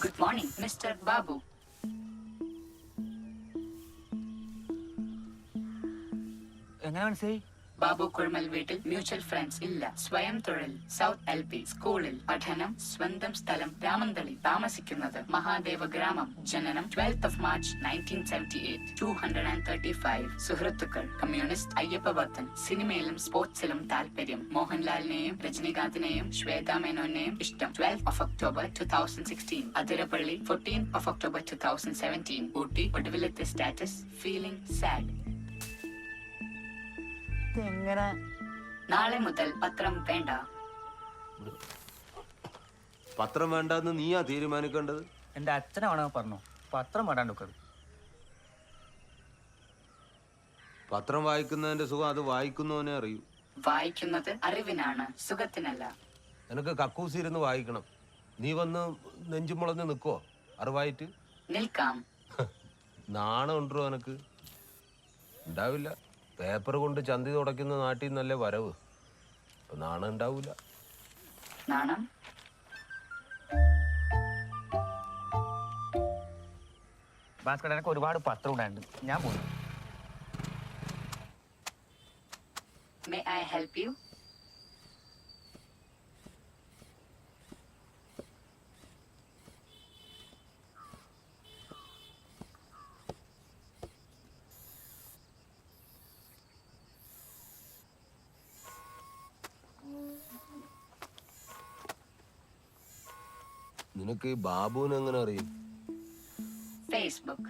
Good morning, Mr. Babu. എങ്ങനെ മനസ്സിലായി? ബാബു കുഴമൽ വീട്ടിൽ മ്യൂച്വൽ ഫണ്ട്സ് ഇല്ല. സ്വയം തൊഴിൽ. സൗത്ത് LP സ്കൂളിൽ പഠനം. സ്വന്തം സ്ഥലം രാമന്തളി. താമസിക്കുന്നത് മഹാദേവ ഗ്രാമം. ജനനം 12th of March 1978. 235 സുഹൃത്തുക്കൾ. കമ്മ്യൂണിസ്റ്റ് അയ്യപ്പ ഭക്തൻ. സിനിമയിലും സ്പോർട്സിലും താല്പര്യം. മോഹൻലാലിനെയും രജനീകാന്തിനെയും ശ്വേതാ മേനോനെയും ഇഷ്ടം. 12th of October 2016. Athirappilly 14th of October 2017. Ooty ഒടുവിലത്തെ സ്റ്റാറ്റസ് ഫീലിംഗ് സാഡ്. എങ്ങനെ? നാളെ മുതൽ പത്രം വേണ്ട. പത്രം വേണ്ടെന്ന് നീയാ തീരുമാനിക്കേണ്ടത്. എന്റെ അച്ഛനാണോ പറഞ്ഞു പത്രം വേണ്ടാണ്ടൊക്കത്. പത്രം വായിക്കുന്നതിന്റെ സുഖം അത് വായിക്കുന്നവനെ അറിയൂ. വായിക്കുന്നത് അറിവിനാണ്, സുഖത്തിനല്ല. നിനക്ക് കക്കൂസി ഇരുന്ന് വായിക്കണം. നീ വന്ന് നെഞ്ചും മുളഞ്ഞ് നിൽക്കുവോ അറിവായിട്ട്? നിൽക്കാം. നാണം ഉണ്ടോ എനക്ക്? ഉണ്ടാവില്ല. പേപ്പർ കൊണ്ട് ചന്തി തുടയ്ക്കുന്ന നാട്ടിൽ നല്ല വരവ്. അപ്പൊ നാണം ഉണ്ടാവൂല. നാണം ഭാസ്കർ, എനിക്ക് ഒരുപാട് പത്രം ഉണ്ടായിട്ടുണ്ട്. ഞാൻ പോകുന്നു. May I help you? നിനക്ക് ഈ ബാബുവിനെ എങ്ങനെ അറിയും? Facebook.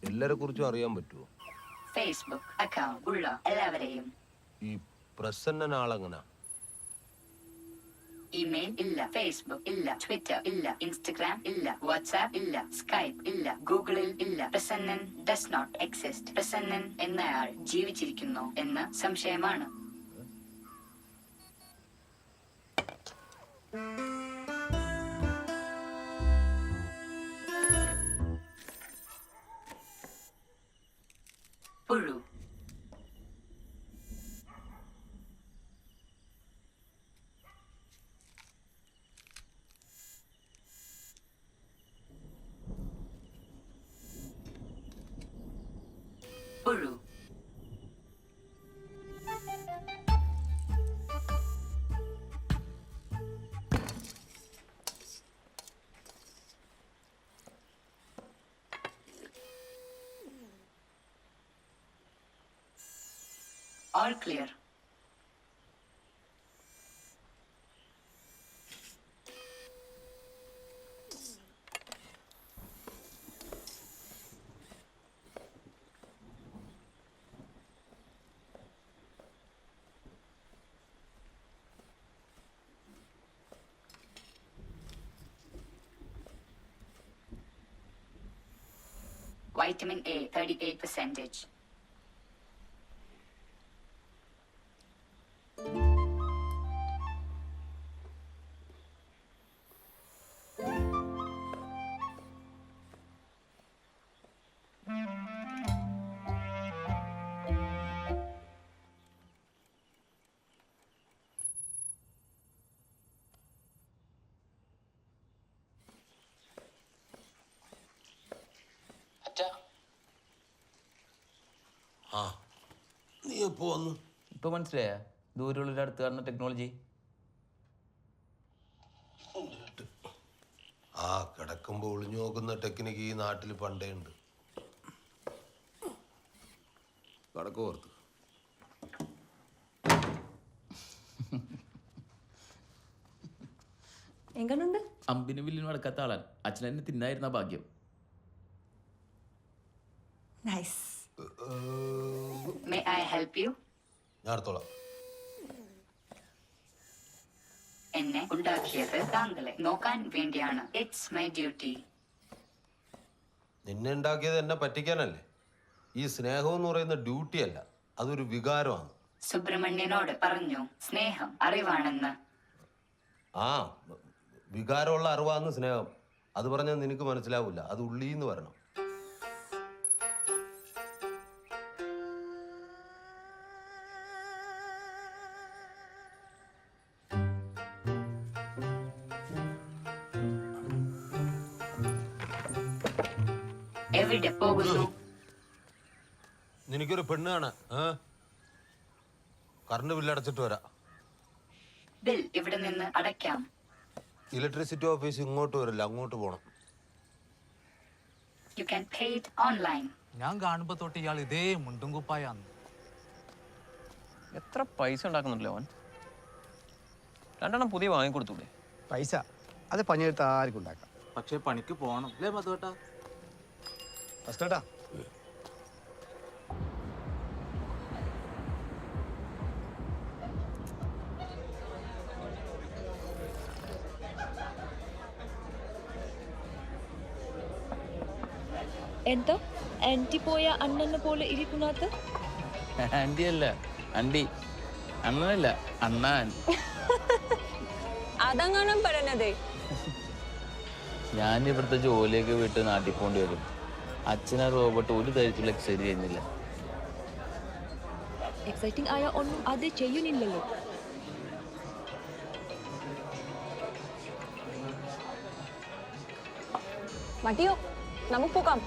എല്ലാരെ കുറിച്ചും അറിയാൻ പറ്റുമോ? Facebook അക്കൗണ്ട് ഉള്ള എല്ലാവരെയും. ഈ പ്രസന്ന ആളെങ്ങനെ? ഇമെയിൽ ഇല്ല, ഫേസ്ബുക്ക് ഇല്ല, ട്വിറ്റർ ഇല്ല, ഇൻസ്റ്റഗ്രാം ഇല്ല, വാട്സ്ആപ്പ് ഇല്ല, സ്കൈപ്പ് ഇല്ല, ഗൂഗിളിൽ ഇല്ല. Prasannan does not exist. Prasannan എന്നയാൾ ജീവിച്ചിരിക്കുന്നു എന്ന് സംശയമാണ്. പുഴു. പുഴു. All clear. Vitamin A 38%. ആ, നീ എപ്പോ വന്നു? ഇപ്പൊ മനസ്സിലായ ദൂരമുള്ള അടുത്ത് കാണുന്ന ടെക്നോളജി. ആ കിടക്കുമ്പോ ഒളിഞ്ഞു നോക്കുന്ന ടെക്നിക്ക് ഈ നാട്ടിൽ പണ്ടേ ഉണ്ട്. കടക്ക് ഓർത്ത്. എങ്ങനുണ്ട്? അമ്പിന് വില്ലിനും അടക്കാത്ത ആളാൻ. അച്ഛനെന്നെ തിന്നായിരുന്ന ഭാഗ്യം. Nice. May I help you? ഞാൻ അടുത്തോളാം. എന്നെ ഉണ്ടാക്കിയത് താങ്കളെ നോക്കാൻ വേണ്ടിയാണ്. It's my duty. നിന്നെ ഉണ്ടാക്കിയത് എന്നെ പറ്റിക്കാനല്ലേ? ഈ സ്നേഹം എന്ന് പറയുന്ന ഡ്യൂട്ടി അല്ല, അതൊരു വികാരമാണ്. സുബ്രഹ്മണ്യനോട് പറഞ്ഞു സ്നേഹം അറിവാണെന്ന്. ആ, വികാരമുള്ള അറിവാന്ന് സ്നേഹം. അത് പറഞ്ഞാൽ നിനക്ക് മനസ്സിലാവില്ല. അത് ഉള്ളീന്ന് വരണം. എവിടെ പോകുന്നു? നിനക്കൊരു പെണ്ണ് കാണാ. കറണ്ട് ബില്ല് അടച്ചിട്ട് വരാം. ബിൽ ഇവിടെ നിന്ന് അടയ്ക്കാം. ഇലക്ട്രിസിറ്റി ഓഫീസ് ഇങ്ങോട്ട് വരില്ല, അങ്ങോട്ട് പോണം. You can pay it online. ഞാൻ കാണുമ്പോ തൊട്ട് ഇയാൾ ഇതേ മുണ്ടും കുപ്പായാന്ന്. എത്ര പൈസ ഉണ്ടാക്കുന്നുണ്ടല്ലോ അവൻ. 2 എണ്ണം പുതിയ വാങ്ങിക്കൊടുത്തൂടെ? പൈസ അത് പണിയെടുത്ത് ആർക്കും ഉണ്ടാക്കാം. പക്ഷെ പണിക്ക് പോണം അല്ലേ മധുവേട്ടാ? ഫസ്റ്റേട്ടാ എന്താ ആന്റി പോയ അണ്ണനെ പോലെ ഇരിക്കുന്നത്? ആന്റി അല്ല, അണ്ടി. അണ്ണനല്ല, അണ്ണാൻ. അതങ്ങനെ പറഞ്ഞതേ. ഞാൻ ഇവിടുത്തെ ജോലിയൊക്കെ വിട്ട് നാട്ടിൽ പോണ്ടി വരും. അച്ഛനെ റോബോട്ട് ഒരു തരത്തിലുള്ള എക്സൈറ്റ് ചെയ്യുന്നില്ല. എക്സൈറ്റിംഗ് ആയ ഒന്നും അത് ചെയ്യുന്നില്ലല്ലോ. മതിയോ, നമുക്ക് പോകാം.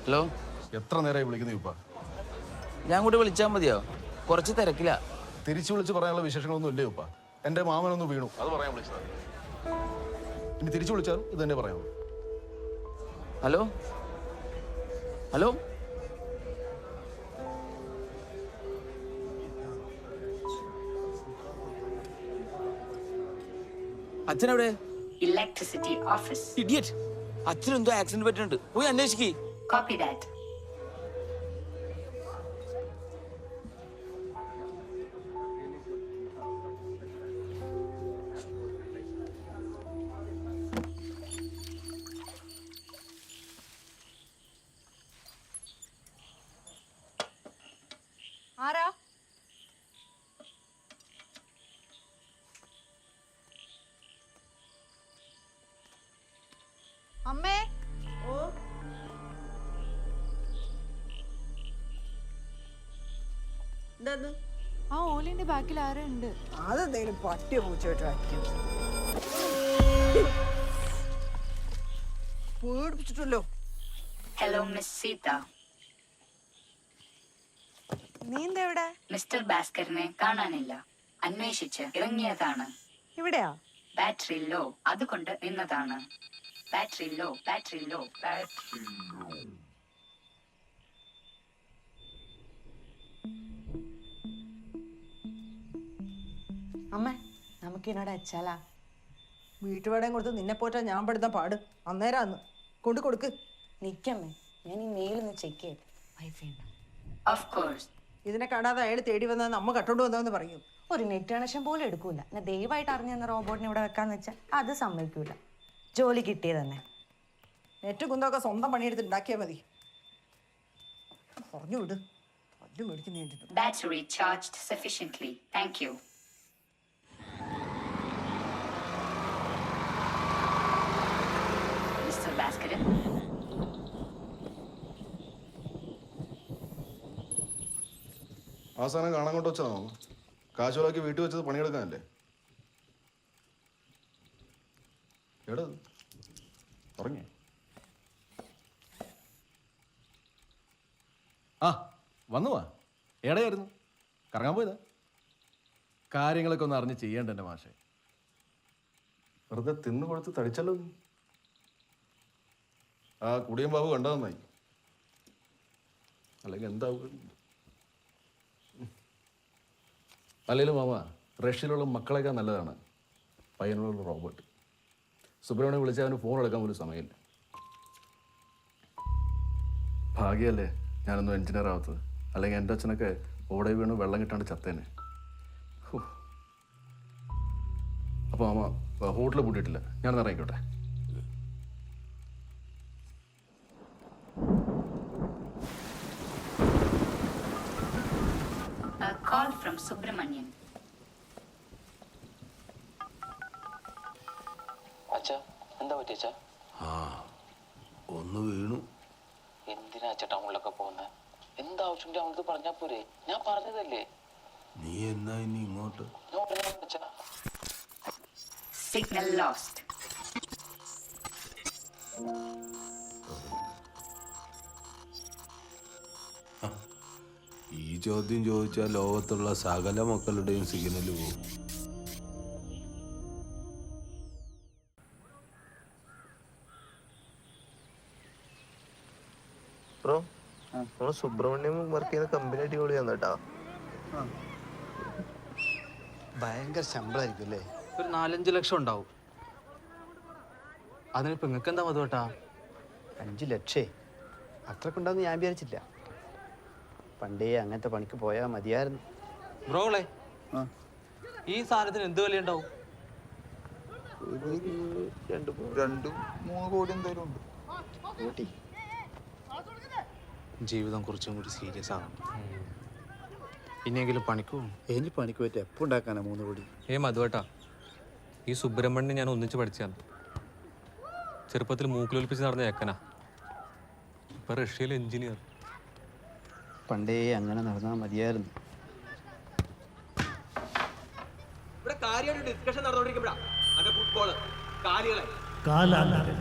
ഹലോ, എത്ര നേരമായി വിളിക്കുന്നു ഇപ്പ? ഞാൻ കൂടെ വിളിച്ചാൽ മതിയോ? കുറച്ച് തിരക്കില്ല. തിരിച്ചു വിളിച്ച് പറയാനുള്ള വിശേഷങ്ങളൊന്നും ഇല്ലേ ഉപ്പ? എന്റെ മാമനൊന്ന് വീണു, അത് പറയാൻ വിളിച്ചത്. ഇനി തിരിച്ചു വിളിച്ചാലും ഇത് തന്നെ പറയാമോ? ഹലോ ഹലോ, അച്ഛനെവിടെ? Electricity office. ഇഡിയറ്റ്, അച്ഛനെന്തോ ആക്സിഡന്റ് പറ്റുന്നുണ്ട്, പോയി അന്വേഷിക്കേ. Copy that. ആരാ? അമ്മേ. ആ ഓലിന്റെ ബാക്കിൽ ആരോ ഉണ്ട്. അതെന്തെങ്കിലും പട്ടിയോ പൂച്ചോട്ടായിരിക്കും. പേടിപ്പിച്ചിട്ടല്ലോ. Hello, Miss Sita. നീ എന്താ ഇവിടെ? മിസ്റ്റർ ഭാസ്കറിനെ കാണാനില്ല. അന്വേഷിച്ച് ഇറങ്ങിയതാണ്. ഇവിടെയാ? ബാറ്ററി ലോ, അതുകൊണ്ട് നിന്നതാണ്. Battery low, battery low, battery low. അമ്മ നമുക്ക് എന്നോട് അച്ചാലാ. വീട്ടുവാടകം കൊടുത്ത് നിന്നെ പോറ്റാ ഞാൻ പെടുന്ന പാട് അന്നേരാന്ന്. കൊണ്ട് കൊടുക്ക്. നിക്കമ്മേ, ഞാൻ ഈ മെയിലൊന്ന് ചെക്ക് ചെയ്യട്ടെ. വൈഫൈ ഉണ്ടോ? Of course. ഇതിനെ കാണാതെ അയാൾ തേടി വന്നത് നമ്മ കട്ടോണ്ട് വന്നതെന്ന് പറയും. ഒരു നെറ്റ് കണക്ഷൻ പോലും എടുക്കൂല. ഞാൻ ദയവായിട്ട് അറിഞ്ഞെന്ന റോബോട്ടിനെ ഇവിടെ വെക്കാന്ന് വെച്ചാൽ അത് സമ്മതിക്കൂല. ജോലി കിട്ടിയത് തന്നെ. നെറ്റ് കുന്തൊക്കെ സ്വന്തം പണിയെടുത്ത് ഉണ്ടാക്കിയാൽ മതി. പറഞ്ഞു വിട്. പല്ല് മേടിക്കുന്നതിന് Battery charged sufficiently. Thank you. Mr. Bhaskaran. ആ സാധനം കാണാൻ കൊണ്ട് വെച്ചതാണോ? കാശുകളാക്കി വീട്ടിൽ വെച്ചത് പണിയെടുക്കാനല്ലേ? എടാ ഉറങ്ങി. ആ വന്നു വാ. എവിടെയായിരുന്നു? കറങ്ങാൻ പോയതാ? കാര്യങ്ങളൊക്കെ ഒന്ന് അറിഞ്ഞ് ചെയ്യേണ്ട എൻ്റെ മാഷെ. വെറുതെ തിന്നു കൊടുത്ത് തടിച്ചല്ലോ നീ. ആ കുടിയൻ ബാബു കണ്ടത് നന്നായി. അല്ലെങ്കിൽ എന്താവും? അല്ലെങ്കിലും മാമ, റഷ്യയിലുള്ള മക്കളേക്കാൾ നല്ലതാണ് പയ്യനുള്ള റോബോട്ട്. സുബ്രഹ്മണ്യം വിളിച്ചാൽ അവന് ഫോൺ എടുക്കാൻ പോലും സമയമില്ല. ഭാഗ്യമല്ലേ ഞാനൊന്നും എഞ്ചിനീയർ ആവത്തത്. അല്ലെങ്കിൽ എൻ്റെ അച്ഛനൊക്കെ ഓടെ വീണ് വെള്ളം കിട്ടാണ്ട് ചത്തേനെ. അപ്പോൾ മാമ ഹോട്ടലിൽ പൂട്ടിയിട്ടില്ല, ഞാനൊന്ന് ഇറങ്ങിക്കോട്ടെ. A call from Subramanian. അച്ഛാ, എന്താ പറ്റിയച്ചാ? ആ ഒന്ന് വീണു. എന്തിനാ അച്ഛാ ടൗണിലൊക്കെ പോകുന്നത്? എന്താവശ്യം അവൾക്ക് പറഞ്ഞാ പോരെ? ഞാൻ പറഞ്ഞതല്ലേ. നീ എന്നാ ഇനി ഇങ്ങോട്ട്? ഞാൻ ഉടനെ അച്ഛാ. Signal lost. ഈ ചോദ്യം ചോദിച്ചാൽ ലോകത്തുള്ള സകല മക്കളുടെയും സിഗ്നൽ പോകും. ബ്രോ നമ്മള് സുബ്രഹ്മണ്യം വർക്ക് ചെയ്യുന്ന കമ്പനി അടിപൊളിയാന്ന് കേട്ടാ. ഭയങ്കര ശമ്പളമായിരിക്കും അല്ലേ? ഒരു 4-5 ലക്ഷം ഉണ്ടാവും. അതിനിപ്പോ നിങ്ങൾക്ക് എന്താ മധുവേട്ടാ? 5 ലക്ഷേ അത്രക്കുണ്ടാവുമെന്ന് ഞാൻ വിചാരിച്ചില്ല. പണ്ടേ അങ്ങനത്തെ പണിക്ക് പോയാൽ മതിയായിരുന്നു. ബ്രോളെ ഈ സാധനത്തിന് എന്ത് വില ഉണ്ടാവും? 2-3 കോടി എന്തായാലും ഉണ്ട്. ജീവിതം കുറച്ചും കൂടി സീരിയസ് ആണ്. ഇനിയെങ്കിലും പണിക്ക് പോകും. ഇനി പണിക്ക് പറ്റും. എപ്പോൾ ഉണ്ടാക്കാനാ 3 കോടി? മധുവേട്ടാ, ഈ സുബ്രഹ്മണ്യൻ ഞാൻ ഒന്നിച്ച് പഠിച്ചതാണ്. ചെറുപ്പത്തിൽ മൂക്കിലൊലിപ്പിച്ച് നടന്ന ഏക്കനാ. ഇപ്പൊ റഷ്യയിലെ എഞ്ചിനീയർ. പണ്ടേ അങ്ങനെ നടന്നാൽ മതിയായിരുന്നു. ഇവിടെ കാര്യമായിട്ട് ഡിസ്കഷൻ നടന്നുകൊണ്ടിരിക്കുമ്പോഴാ ഫുട്ബോള് കാലികളെ കാലാന്തരം